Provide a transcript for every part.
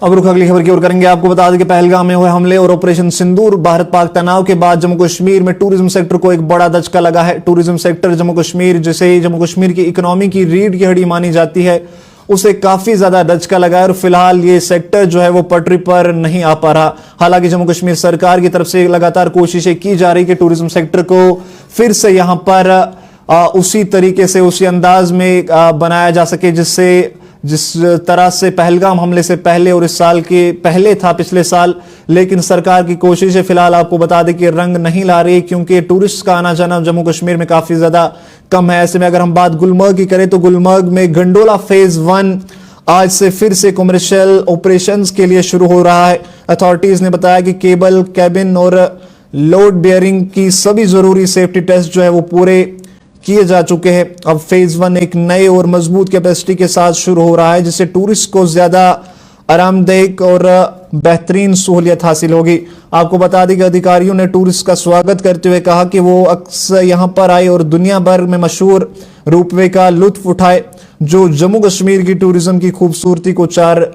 अब रुख अगली खबर की ओर करेंगे। आपको बता दें कि पहलगाम में हुए हमले और ऑपरेशन सिंदूर भारत पाक तनाव के बाद जम्मू कश्मीर में टूरिज्म सेक्टर को एक बड़ा दचका लगा है। टूरिज्म सेक्टर जम्मू कश्मीर, जिसे जम्मू कश्मीर की इकोनॉमी की रीढ़ की हड्डी मानी जाती है, उसे काफी ज्यादा दचका लगा है और फिलहाल ये सेक्टर जो है वो पटरी पर नहीं आ पा रहा। हालांकि जम्मू कश्मीर सरकार की तरफ से लगातार कोशिशें की जा रही कि टूरिज्म सेक्टर को फिर से यहां पर उसी तरीके से, उसी अंदाज में बनाया जा सके जिस तरह से पहलगाम हमले से पहले और इस साल के पहले था पिछले साल। लेकिन सरकार की कोशिशें फिलहाल आपको बता दें कि रंग नहीं ला रही, क्योंकि टूरिस्ट का आना जाना जम्मू कश्मीर में काफी ज्यादा कम है। ऐसे में अगर हम बात गुलमर्ग की करें तो गुलमर्ग में गंडोला फेज 1 आज से फिर से कमर्शियल ऑपरेशंस के लिए शुरू हो रहा है। अथॉरिटीज ने बताया कि केबल, कैबिन और लोड बेयरिंग की सभी जरूरी सेफ्टी टेस्ट जो है वो पूरे किए जा चुके हैं। अब फेज 1 एक नए और मजबूत कैपेसिटी के साथ शुरू हो रहा है, जिससे टूरिस्ट को ज्यादा आरामदायक और बेहतरीन सहूलियत हासिल होगी। आपको बता दें कि अधिकारियों ने टूरिस्ट का स्वागत करते हुए कहा कि वो अक्सर यहां पर आए और दुनिया भर में मशहूर रोपवे का लुत्फ उठाए, जो जम्मू कश्मीर की टूरिज्म की खूबसूरती को चार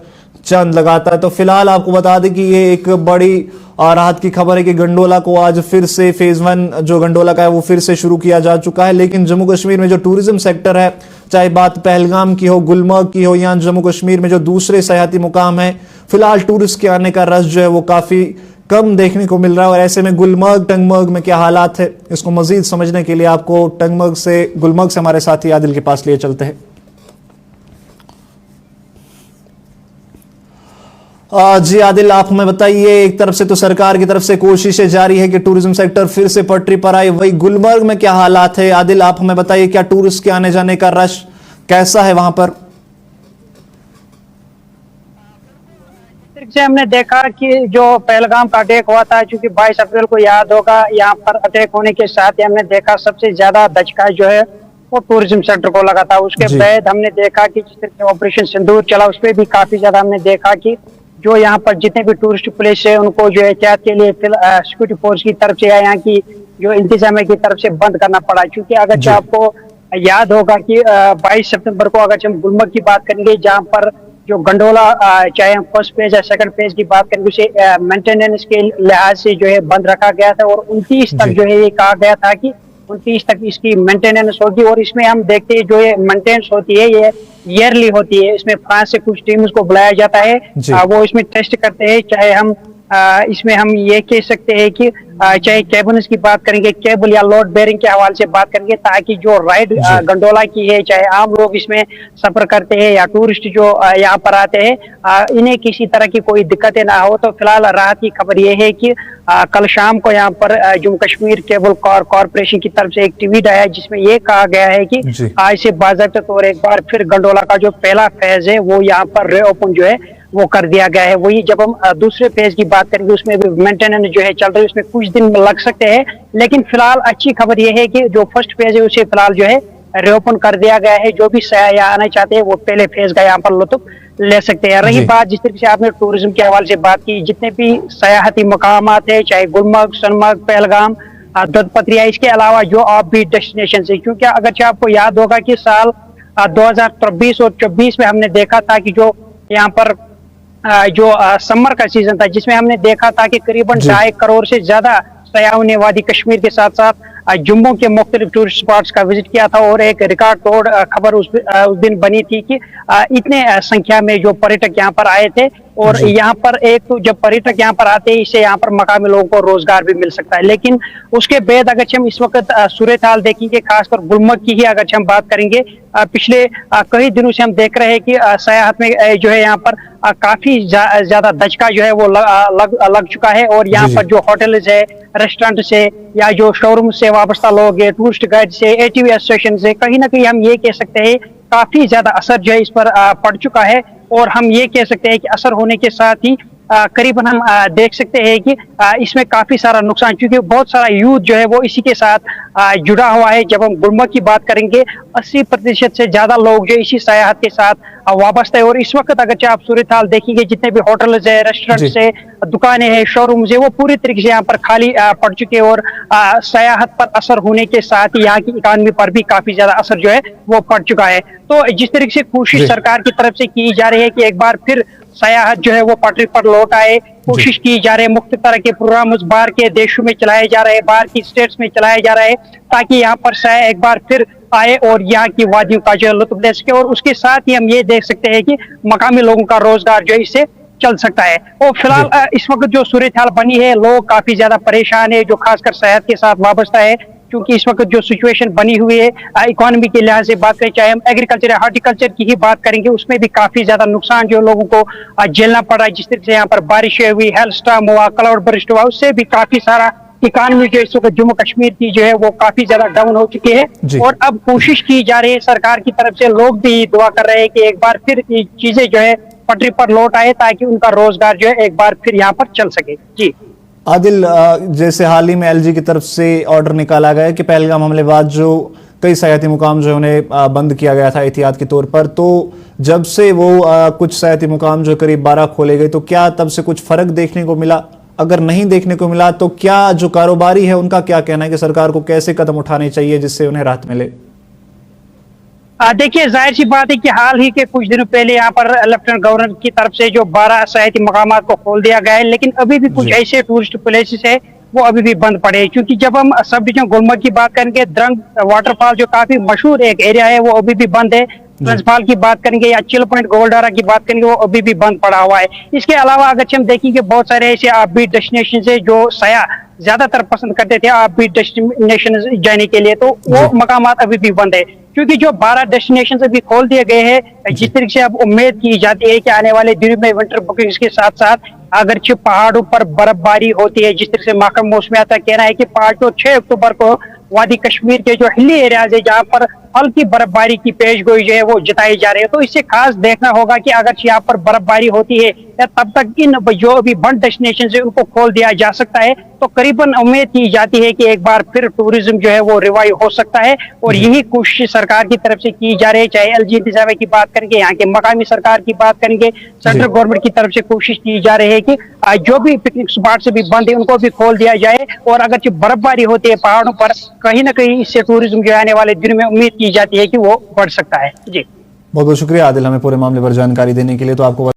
चांद लगाता है। तो फिलहाल आपको बता दें कि ये एक बड़ी राहत की खबर है कि गंडोला को आज फिर से फेज 1 जो गंडोला का है वो फिर से शुरू किया जा चुका है। लेकिन जम्मू कश्मीर में जो टूरिज्म सेक्टर है, चाहे बात पहलगाम की हो, गुलमर्ग की हो, या जम्मू कश्मीर में जो दूसरे सयाहती मुकाम है, फिलहाल टूरिस्ट के आने का रस जो है वो काफी कम देखने को मिल रहा है। और ऐसे में गुलमर्ग, टंगमर्ग में क्या हालात है, इसको मजीद समझने के लिए आपको गुलमर्ग से हमारे साथी आदिल के पास लिए चलते हैं। जी आदिल, आप हमें बताइए, एक तरफ से तो सरकार की तरफ से कोशिशें जारी है कि टूरिज्म सेक्टर फिर से पटरी पर आए, वही गुलमर्ग में क्या हालात है? आदिल, आप हमें बताइए, क्या टूरिस्ट के आने जाने का रश कैसा है वहां पर? से हमने देखा कि जो पहलगाम का अटैक हुआ था, चूंकि 22 अप्रैल को याद होगा, यहाँ पर अटैक होने के साथ ही हमने देखा सबसे ज्यादा दचका जो है वो टूरिज्म सेक्टर को लगा था। उसके बाद हमने देखा कि जिस तरह ऑपरेशन सिंदूर चला, उस पर भी काफी ज्यादा हमने देखा कि जो यहाँ पर जितने भी टूरिस्ट प्लेस है उनको जो एहतियात के लिए सिक्योरिटी फोर्स की तरफ से या यहाँ की जो इंतजामिया की तरफ से बंद करना पड़ा। क्योंकि अगर आपको याद होगा कि 22 सितंबर को अगर हम गुलमर्ग की बात करेंगे, जहाँ पर जो गंडोला चाहे हम फर्स्ट फेज या सेकंड फेज की बात करेंगे, उसे मेंटेनेंस के लिहाज से जो है बंद रखा गया था और 29 तक जो है ये कहा गया था कि 29 तक इसकी मेंटेनेंस होगी। और इसमें हम देखते हैं जो ये मेंटेनेंस होती है ये ईयरली होती है। इसमें फ्रांस से कुछ टीम्स को बुलाया जाता है, वो इसमें टेस्ट करते हैं। चाहे हम इसमें हम ये कह सकते हैं कि चाहे केबल्स की बात करेंगे, केबल या लोड बेयरिंग के हवाले से बात करेंगे, ताकि जो राइड गंडोला की है, चाहे आम लोग इसमें सफर करते हैं या टूरिस्ट जो यहाँ पर आते हैं, इन्हें किसी तरह की कोई दिक्कतें ना हो। तो फिलहाल राहत की खबर ये है कि कल शाम को यहाँ पर जम्मू कश्मीर केबल कॉरपोरेशन की तरफ से एक ट्वीट आया, जिसमें ये कहा गया है कि आज से बाज़ाब्ता तौर एक बार फिर गंडोला का जो पहला फेज है वो यहाँ पर रीओपन जो है वो कर दिया गया है। वही जब हम दूसरे फेज की बात करेंगे, उसमें भी मेंटेनेंस जो है चल रही है, उसमें कुछ दिन लग सकते हैं। लेकिन फिलहाल अच्छी खबर यह है कि जो फर्स्ट फेज है उसे फिलहाल जो है रीओपन कर दिया गया है। जो भी सयाह आना चाहते हैं वो पहले फेज का यहाँ पर लुत्फ ले सकते हैं। रही बात जिस तरीके से आपने टूरिज्म के हवाले से बात की, जितने भी सयाहती मकामात है, चाहे गुलमर्ग, सोनमर्ग, पहलगाम, दत्तपत्रिया, इसके अलावा जो आप भी डेस्टिनेशन है, क्योंकि अगर आपको याद होगा कि साल 2023 और 24 में हमने देखा था कि जो यहाँ पर जो समर का सीजन था, जिसमें हमने देखा था कि करीबन 2.5 करोड़ से ज्यादा सयाहों ने वादी कश्मीर के साथ साथ जम्मू के मुख्तलिफ टूरिस्ट स्पॉट्स का विजिट किया था। और एक रिकॉर्ड तोड़ खबर उस दिन बनी थी कि इतने संख्या में जो पर्यटक यहाँ पर आए थे। और यहाँ पर एक तो जब पर्यटक यहाँ पर आते हैं, इससे यहाँ पर मकामी लोगों को रोजगार भी मिल सकता है। लेकिन उसके बाद अगर हम इस वक्त सूरत हाल देखेंगे, खासकर गुलमर्ग की ही अगर हम बात करेंगे, पिछले कई दिनों से हम देख रहे हैं कि सयाहत में जो है यहाँ पर काफी ज्यादा दचका जो है वो लग चुका है। और यहाँ पर जो होटल्स है, रेस्टोरेंट से या जो शोरूम से वाबस्ता लोग है, टूरिस्ट गाइड से, एटीवी एसोसिएशन से, कहीं ना कहीं हम ये कह सकते हैं काफी ज्यादा असर जो है इस पर पड़ चुका है। और हम ये कह सकते हैं कि असर होने के साथ ही करीबन हम देख सकते हैं कि इसमें काफी सारा नुकसान, क्योंकि बहुत सारा यूथ जो है वो इसी के साथ जुड़ा हुआ है। जब हम गुलमर्ग की बात करेंगे, 80% से ज्यादा लोग जो इसी सयाहत के साथ वाबस्ता है। और इस वक्त अगर आप सूरत हाल देखेंगे, जितने भी होटल्स है, रेस्टोरेंट्स है, दुकानें हैं, शोरूम्स है, वो पूरी तरीके से यहाँ पर खाली पड़ चुके हैं। और सयाहत पर असर होने के साथ ही यहाँ की इकानमी पर भी काफी ज्यादा असर जो है वो पड़ चुका है। तो जिस तरीके से कोशिश सरकार की तरफ से की जा रही है कि एक बार फिर सयाहत जो है वो पटरी पर लौट आए, कोशिश की जा रही है। मुख्य तरह के प्रोग्राम उस बाहर के देशों में चलाए जा रहे हैं, बाहर की स्टेट्स में चलाए जा रहे हैं, ताकि यहाँ पर सयाह एक बार फिर आए और यहाँ की वादियों का जो है लुत्फ ले सके। और उसके साथ ही हम ये देख सकते हैं कि मकामी लोगों का रोजगार जो है इससे चल सकता है। और फिलहाल इस वक्त जो सूरत हाल बनी है, लोग काफी ज्यादा परेशान है, जो खासकर सेहत के साथ वाबस्ता है, क्योंकि इस वक्त जो सिचुएशन बनी हुई है इकोनॉमी के लिहाज से बात करें, चाहे हम एग्रीकल्चर या हार्टिकल्चर की ही बात करेंगे, उसमें भी काफी ज्यादा नुकसान जो लोगों को झेलना पड़ रहा है। जिस तरह से यहाँ पर बारिशें हुई, हेल स्टॉर्म हुआ, क्लाउड बर्स्ट हुआ, उससे भी काफी सारा इकोनॉमी जो इस वक्त जम्मू कश्मीर की जो है वो काफी ज्यादा डाउन हो चुकी है। और अब कोशिश की जा रही है सरकार की तरफ से, लोग भी दुआ कर रहे हैं कि एक बार फिर ये चीजें जो है पटरी पर लौट आए, ताकि उनका रोजगार जो है एक बार फिर यहाँ पर चल सके। जी आदिल, जैसे हाल ही में एलजी की तरफ से ऑर्डर निकाला गया है कि पहलगाम हमले बाद जो कई सयाहती मुकाम जो है उन्हें बंद किया गया था एहतियात के तौर पर, तो जब से वो कुछ सयाहती मुकाम जो करीब 12 खोले गए, तो क्या तब से कुछ फर्क देखने को मिला? अगर नहीं देखने को मिला तो क्या जो कारोबारी है उनका क्या कहना है कि सरकार को कैसे कदम उठाने चाहिए जिससे उन्हें राहत मिले? देखिए, जाहिर सी बात है कि हाल ही के कुछ दिनों पहले यहाँ पर लेफ्टिनेंट गवर्नर की तरफ से जो 12 सयाहती मकामात को खोल दिया गया है, लेकिन अभी भी कुछ ऐसे टूरिस्ट प्लेसेस है वो अभी भी बंद पड़े हैं। क्योंकि जब हम सब डिवीजन गुलमर्ग की बात करेंगे, द्रंग वाटरफॉल जो काफी मशहूर एक एरिया है वो अभी भी बंद है। ट्रांसफॉल की बात करेंगे या चिल पॉइंट गोलडारा की बात करेंगे, वो अभी भी बंद पड़ा हुआ है। इसके अलावा अगर हम देखेंगे, बहुत सारे ऐसे ऑफबीट डेस्टिनेशन है जो सयाह ज्यादातर पसंद करते थे ऑफबीट डेस्टिनेशन जाने के लिए, तो वो मकामात अभी भी बंद है। क्योंकि जो 12 डेस्टिनेशन अभी खोल दिए गए हैं, जिस तरीके से अब उम्मीद की जाती है कि आने वाले दिनों में विंटर बुकिंग्स के साथ साथ अगर पहाड़ों पर बर्फबारी होती है, जिस तरह से महकमा मौसमियात का कहना है कि 5 और 6 अक्टूबर को वादी कश्मीर के जो हिली एरियाज है जहाँ पर हल्की बर्फबारी की पेशगोई जो है वो जताई जा रही है, तो इससे खास देखना होगा कि अगर यहाँ पर बर्फबारी होती है या तब तक इन जो अभी बंद डेस्टिनेशन है उनको खोल दिया जा सकता है, तो करीबन उम्मीद की जाती है कि एक बार फिर टूरिज्म जो है वो रिवाइव हो सकता है। और यही कोशिश सरकार की तरफ से की जा रही है, चाहे एलजी इंतजामिया की बात करेंगे, यहाँ के मकामी सरकार की बात करेंगे, सेंट्रल गवर्नमेंट की तरफ से कोशिश की जा रही है कि जो भी पिकनिक स्पॉट से भी बंद है उनको भी खोल दिया जाए। और अगर जो बर्फबारी होती है पहाड़ों पर, कहीं ना कहीं इससे टूरिज्म जो आने वाले दिनों में उम्मीद की जाती है कि वो बढ़ सकता है। जी बहुत बहुत शुक्रिया आदिल, हमें पूरे मामले पर जानकारी देने के लिए। तो आपको